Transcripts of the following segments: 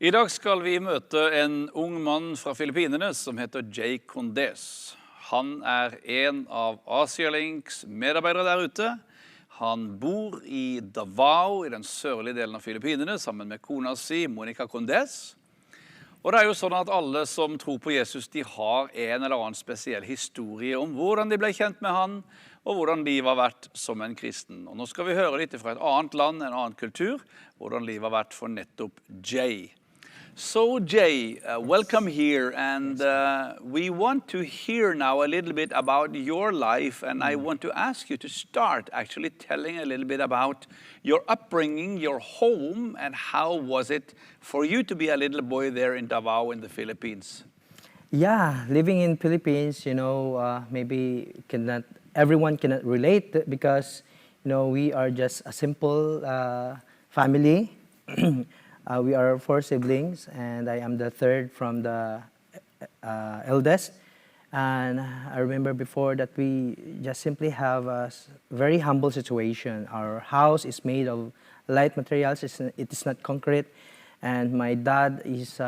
I dag skal vi møte en ung mann fra Filippinene som heter Condez. Han en av AsiaLinks medarbeidere der ute. Han bor i Davao, i den sørlige delen av Filippinene, sammen med kona si, Condez. Og det jo sånn at alle som tror på Jesus, de har en eller annen spesiell historie om hvordan de ble kjent med han, og hvordan livet har vært som en kristen. Og nå skal vi høre litt fra et annet land, en annen kultur, hvordan livet har vært for nettopp Jay. So Jay, welcome here, and we want to hear now a little bit about your life, and I want to ask you to start actually telling a little bit about your upbringing, your home, and how was it for you to be a little boy there in Davao in the Philippines? Yeah, living in Philippines, maybe everyone cannot relate because, we are just a simple family. We are 4 siblings, and I am the third from the eldest. And I remember before that we just simply have a very humble situation. Our house is made of light materials, it is not concrete. And my dad is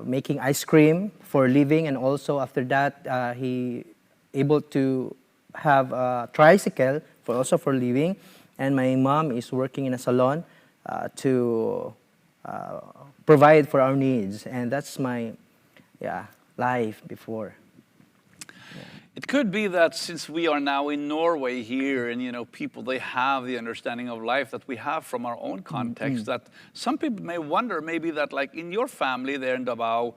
making ice cream for a living, and also after that, he able to have a tricycle also for living. And my mom is working in a salon to provide for our needs, and that's my life before. It could be that since we are now in Norway here, and people, they have the understanding of life that we have from our own context, that some people may wonder maybe that like in your family there in Davao,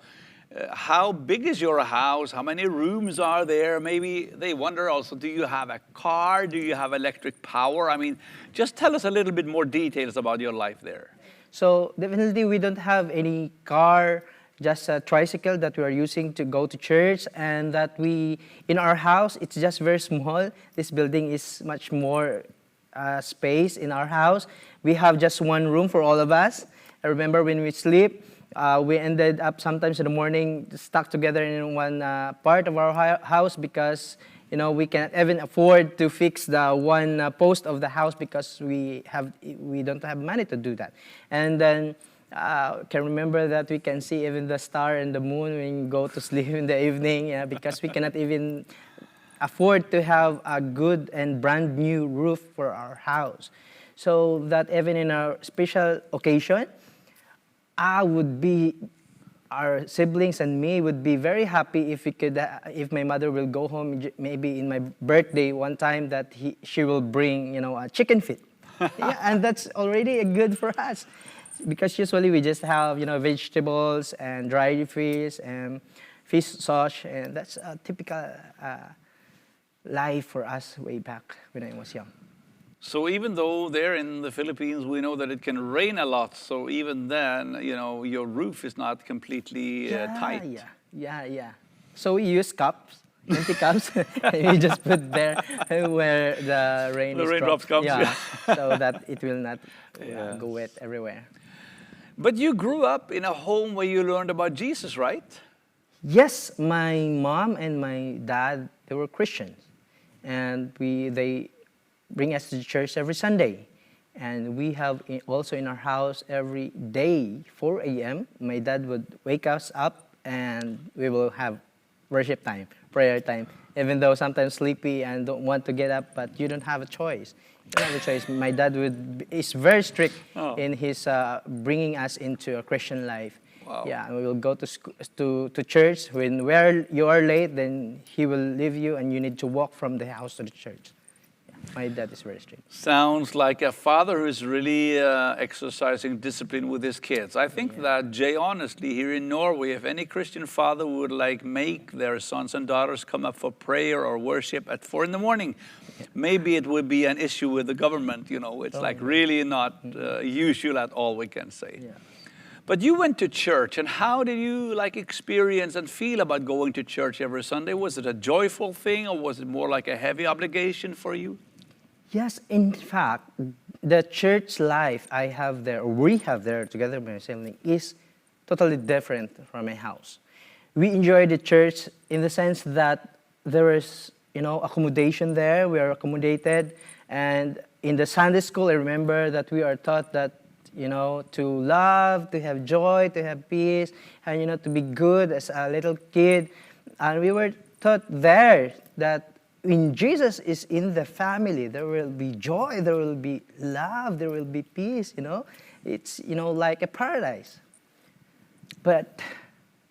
how big is your house? How many rooms are there? Maybe they wonder also, do you have a car? Do you have electric power? I mean, just tell us a little bit more details about your life there. So definitely we don't have any car, just a tricycle that we are using to go to church, and that in our house, it's just very small. This building is much more space in our house. We have just one room for all of us. I remember when we sleep, we ended up sometimes in the morning stuck together in one part of our house because we can't even afford to fix the one post of the house because we don't have money to do that. And then can remember that we can see even the star and the moon when we go to sleep in the evening, because we cannot even afford to have a good and brand new roof for our house. So that even in a special occasion, our siblings and me would be very happy if my mother will go home, maybe in my birthday one time, that she will bring, a chicken feet. And that's already good for us, because usually we just have, vegetables and dried fish and fish sauce, and that's a typical life for us way back when I was young. So even though there in the Philippines, we know that it can rain a lot, so even then, your roof is not completely tight. Yeah. So we use cups, empty cups, and we just put there where the raindrops comes. Yeah, so that it will not go wet everywhere. But you grew up in a home where you learned about Jesus, right? Yes, my mom and my dad, they were Christians, and they bring us to church every Sunday. And we have also in our house every day, 4 a.m., my dad would wake us up and we will have worship time, prayer time, even though sometimes sleepy and don't want to get up, but you don't have a choice. You don't have a choice. My dad is very strict in his bringing us into a Christian life. Wow. Yeah, and we will go to church. When you are late, then he will leave you and you need to walk from the house to the church. My dad is very strict. Sounds like a father who's really exercising discipline with his kids. I think that, Jay, honestly, here in Norway, if any Christian father would make their sons and daughters come up for prayer or worship at 4 in the morning, maybe it would be an issue with the government. It's really not usual at all, we can say. Yeah. But you went to church, and how did you experience and feel about going to church every Sunday? Was it a joyful thing, or was it more like a heavy obligation for you? Yes, in fact, the church life we have there together with my family is totally different from my house. We enjoy the church in the sense that there is, accommodation there. We are accommodated, and in the Sunday school, I remember that we are taught that to love, to have joy, to have peace, and, to be good as a little kid. And we were taught there that when Jesus is in the family, there will be joy, there will be love, there will be peace, It's, like a paradise. But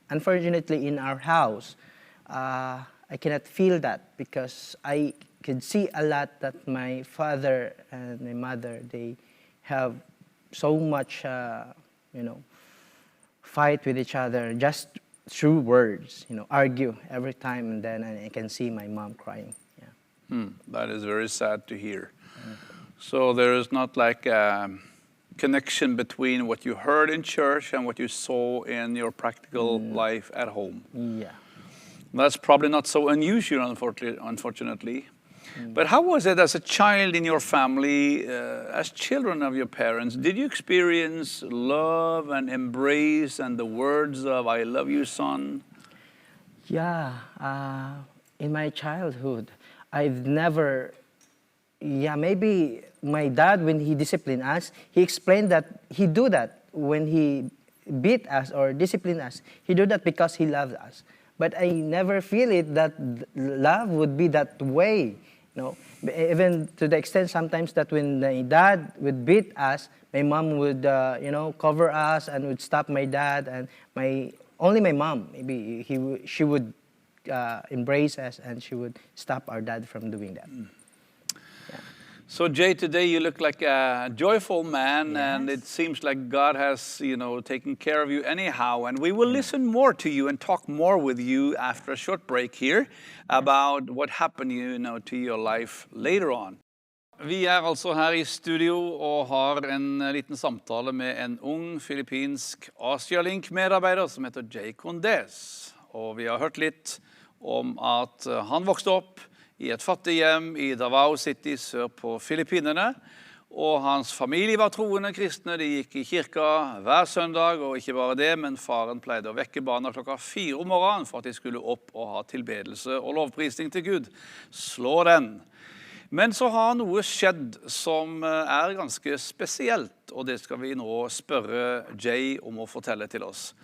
unfortunately, in our house, I cannot feel that because I could see a lot that my father and my mother, they have so much, fight with each other just through words, argue every time, and then I can see my mom crying. Yeah. That is very sad to hear. So there is not like a connection between what you heard in church and what you saw in your practical life at home. Yeah. That's probably not so unusual, unfortunately. But how was it as a child in your family, as children of your parents? Did you experience love and embrace and the words of "I love you, son"? Yeah, in my childhood, I've never, maybe my dad, when he disciplined us, he explained that he do that when he beat us or disciplined us. He do that because he loved us. But I never feel it that love would be that way. Even to the extent sometimes that when my dad would beat us, my mom would, cover us and would stop my dad, and only my mom, maybe she would embrace us and she would stop our dad from doing that. Yeah. So Jay, today you look like a joyful man, Yes. and it seems like God has, taken care of you anyhow. And we will listen more to you and talk more with you after a short break here about what happened, to your life later on. Vi altså her i studio og har en liten samtale med en ung filippinsk AsiaLink-medarbeider som heter Jay Condez. Og vi har hørt litt om at han vokste opp i et fattig hjem i Davao City sør på Filippinene. Og hans familie var troende kristne, de gikk i kirka hver søndag, og ikke bare det, men faren pleide å vekke barna klokka 4 om morgenen for at de skulle opp og ha tilbedelse og lovprisning til Gud. Slå den! Men så har noe skjedd som ganske spesielt, og det skal vi nå spørre Jay om å fortelle til oss.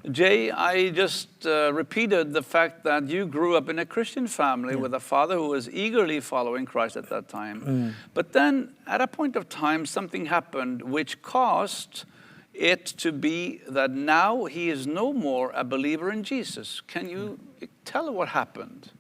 Jay, I just repeated the fact that you grew up in a Christian family with a father who was eagerly following Christ at that time. But then, at a point of time, something happened which caused it to be that now he is no more a believer in Jesus. Can you tell what happened?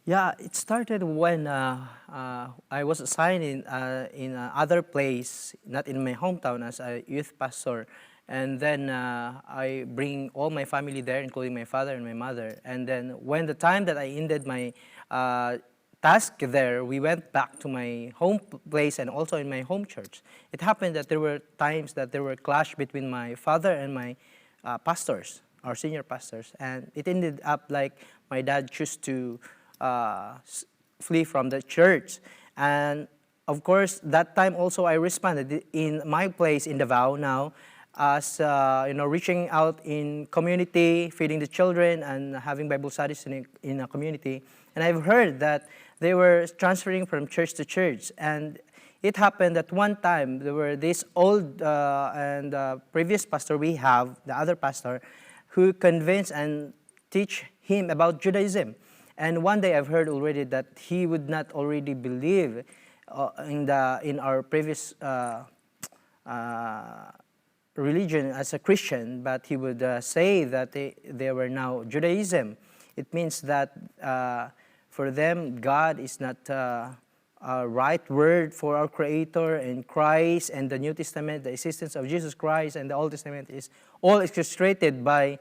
Yeah, it started when I was assigned in another place, not in my hometown, as a youth pastor. And then I bring all my family there, including my father and my mother. And then when the time that I ended my task there, we went back to my home place and also in my home church. It happened that there were times that there were clash between my father and my pastors, our senior pastors. And it ended up like my dad chose to flee from the church. And of course, that time also I responded in my place in Davao now, as reaching out in community, feeding the children, and having Bible studies in a community. And I've heard that they were transferring from church to church. And it happened that one time there were this old and previous pastor we have, the other pastor, who convinced and teach him about Judaism. And one day I've heard already that he would not already believe in our previous religion as a Christian, but he would say that they were now Judaism. It means that for them, God is not a right word for our Creator and Christ and the New Testament, the existence of Jesus Christ and the Old Testament is all orchestrated by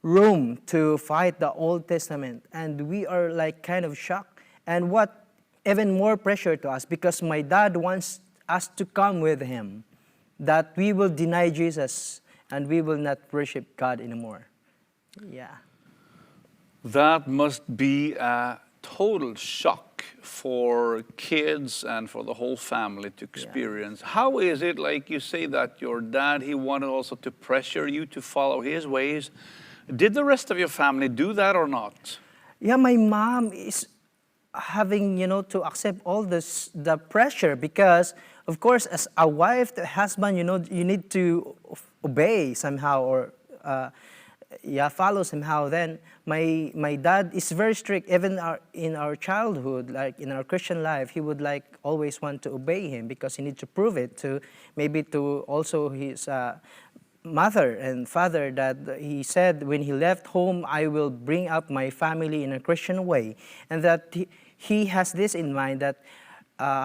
Rome to fight the Old Testament. And we are like kind of shocked. And what even more pressure to us, because my dad wants us to come with him, that we will deny Jesus and we will not worship God anymore. Yeah. That must be a total shock for kids and for the whole family to experience. Yeah. How is it, like you say that your dad, he wanted also to pressure you to follow his ways. Did the rest of your family do that or not? Yeah, my mom is having, to accept all the pressure because of course, as a wife, the husband, you need to obey somehow or follow somehow. Then my dad is very strict. Even in our childhood, like in our Christian life, he would like always want to obey him because he needs to prove it to maybe to also his mother and father, that he said when he left home, I will bring up my family in a Christian way, and that he has this in mind that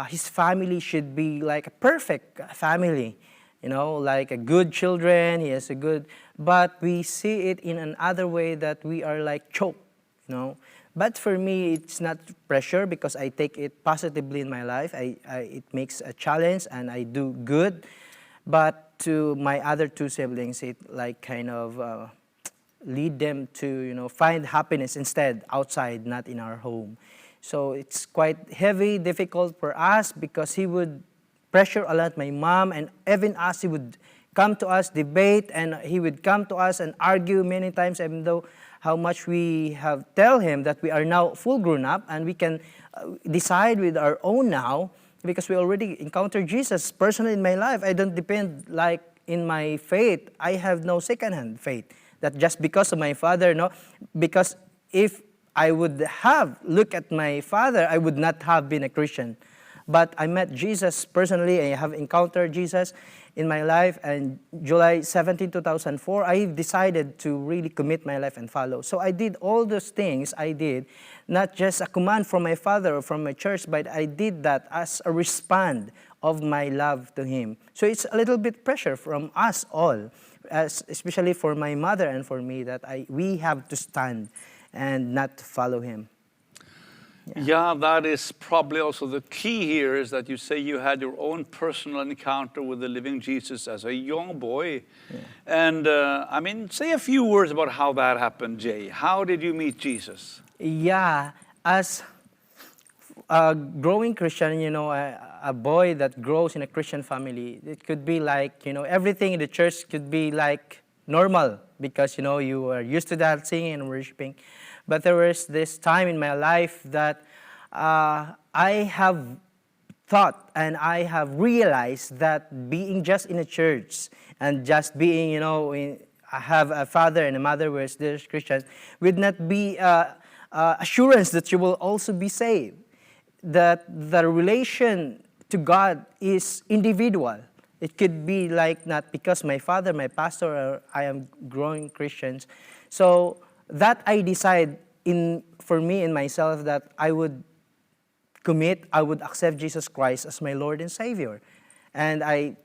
his family should be like a perfect family, like a good children. He has a good, but we see it in another way that we are like choked, But for me, it's not pressure because I take it positively in my life. It makes a challenge and I do good. But to my other two siblings, it like kind of lead them to, find happiness instead outside, not in our home. So it's quite heavy, difficult for us because he would pressure a lot my mom, and even us, he would come to us, debate, and he would come to us and argue many times, even though how much we have tell him that we are now full grown up and we can decide with our own now, because we already encountered Jesus personally in my life. I don't depend like in my faith. I have no second-hand faith that just because of my father, no. Because if I would have looked at my father, I would not have been a Christian. But I met Jesus personally. I have encountered Jesus in my life. And July 17, 2004, I decided to really commit my life and follow. So I did all those things I did, not just a command from my father or from my church, but I did that as a response of my love to him. So it's a little bit pressure from us all, especially for my mother and for me, that we have to stand and not follow him. Yeah, that is probably also the key here, is that you say you had your own personal encounter with the living Jesus as a young boy. Yeah. And say a few words about how that happened, Jay. How did you meet Jesus? Yeah, as a growing Christian, a boy that grows in a Christian family, it could be like, everything in the church could be like normal because, you are used to that, singing and worshiping. But there was this time in my life that I have thought and I have realized that being just in a church and just being, I have a father and a mother who is Christians, would not be assurance that you will also be saved. That the relation to God is individual. It could be like not because my father, my pastor, or I am growing Christians. So that I decide for me in myself that I would accept Jesus Christ as my Lord and Savior. And I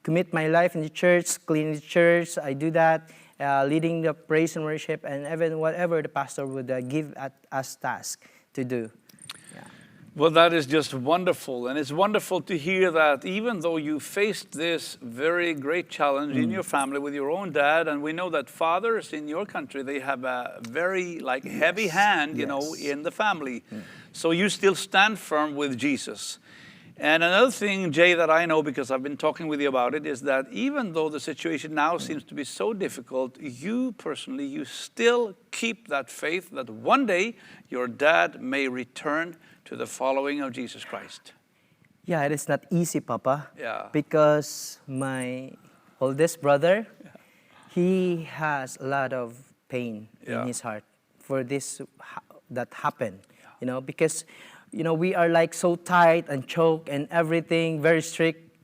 commit my life in the church, clean the church, I do that, leading the praise and worship, and even whatever the pastor would give us task to do. Well, that is just wonderful. And it's wonderful to hear that even though you faced this very great challenge in your family with your own dad, and we know that fathers in your country, they have a very heavy hand, in the family. So you still stand firm with Jesus. And another thing, Jay, that I know because I've been talking with you about it, is that even though the situation now seems to be so difficult, you personally, you still keep that faith that one day your dad may return to the following of Jesus Christ. Yeah, it is not easy, Papa. Yeah. Because my oldest brother, he has a lot of pain in his heart for this that happened. Because we are like so tight and choked and everything, very strict.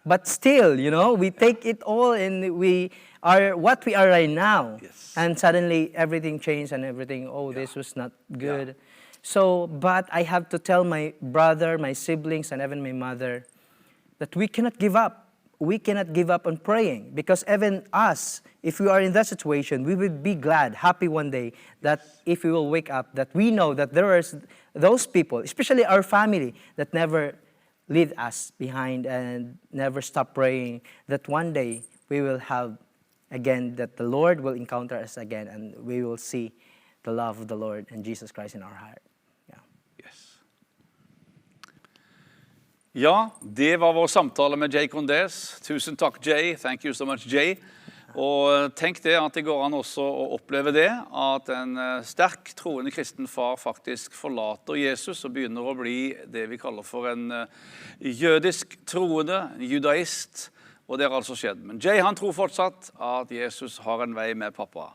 But still, we take it all and we are what we are right now. Yes. And suddenly everything changed and everything, this was not good. Yeah. So, but I have to tell my brother, my siblings, and even my mother that we cannot give up. We cannot give up on praying, because even us, if we are in that situation, we would be glad, happy one day that if we will wake up, that we know that there are those people, especially our family, that never leave us behind and never stop praying, that one day we will have again, that the Lord will encounter us again and we will see the love of the Lord and Jesus Christ in our heart. Ja, det var vår samtale med Jay Condez. Tusen takk, Jay. Thank you so much, Jay. Og tenk det at det går an også å oppleve det, at en sterk troende kristen far faktisk forlater Jesus og begynner å bli det vi kaller for en jødisk troende, en judaist, og det har altså skjedd. Men Jay han tror fortsatt at Jesus har en vei med pappa.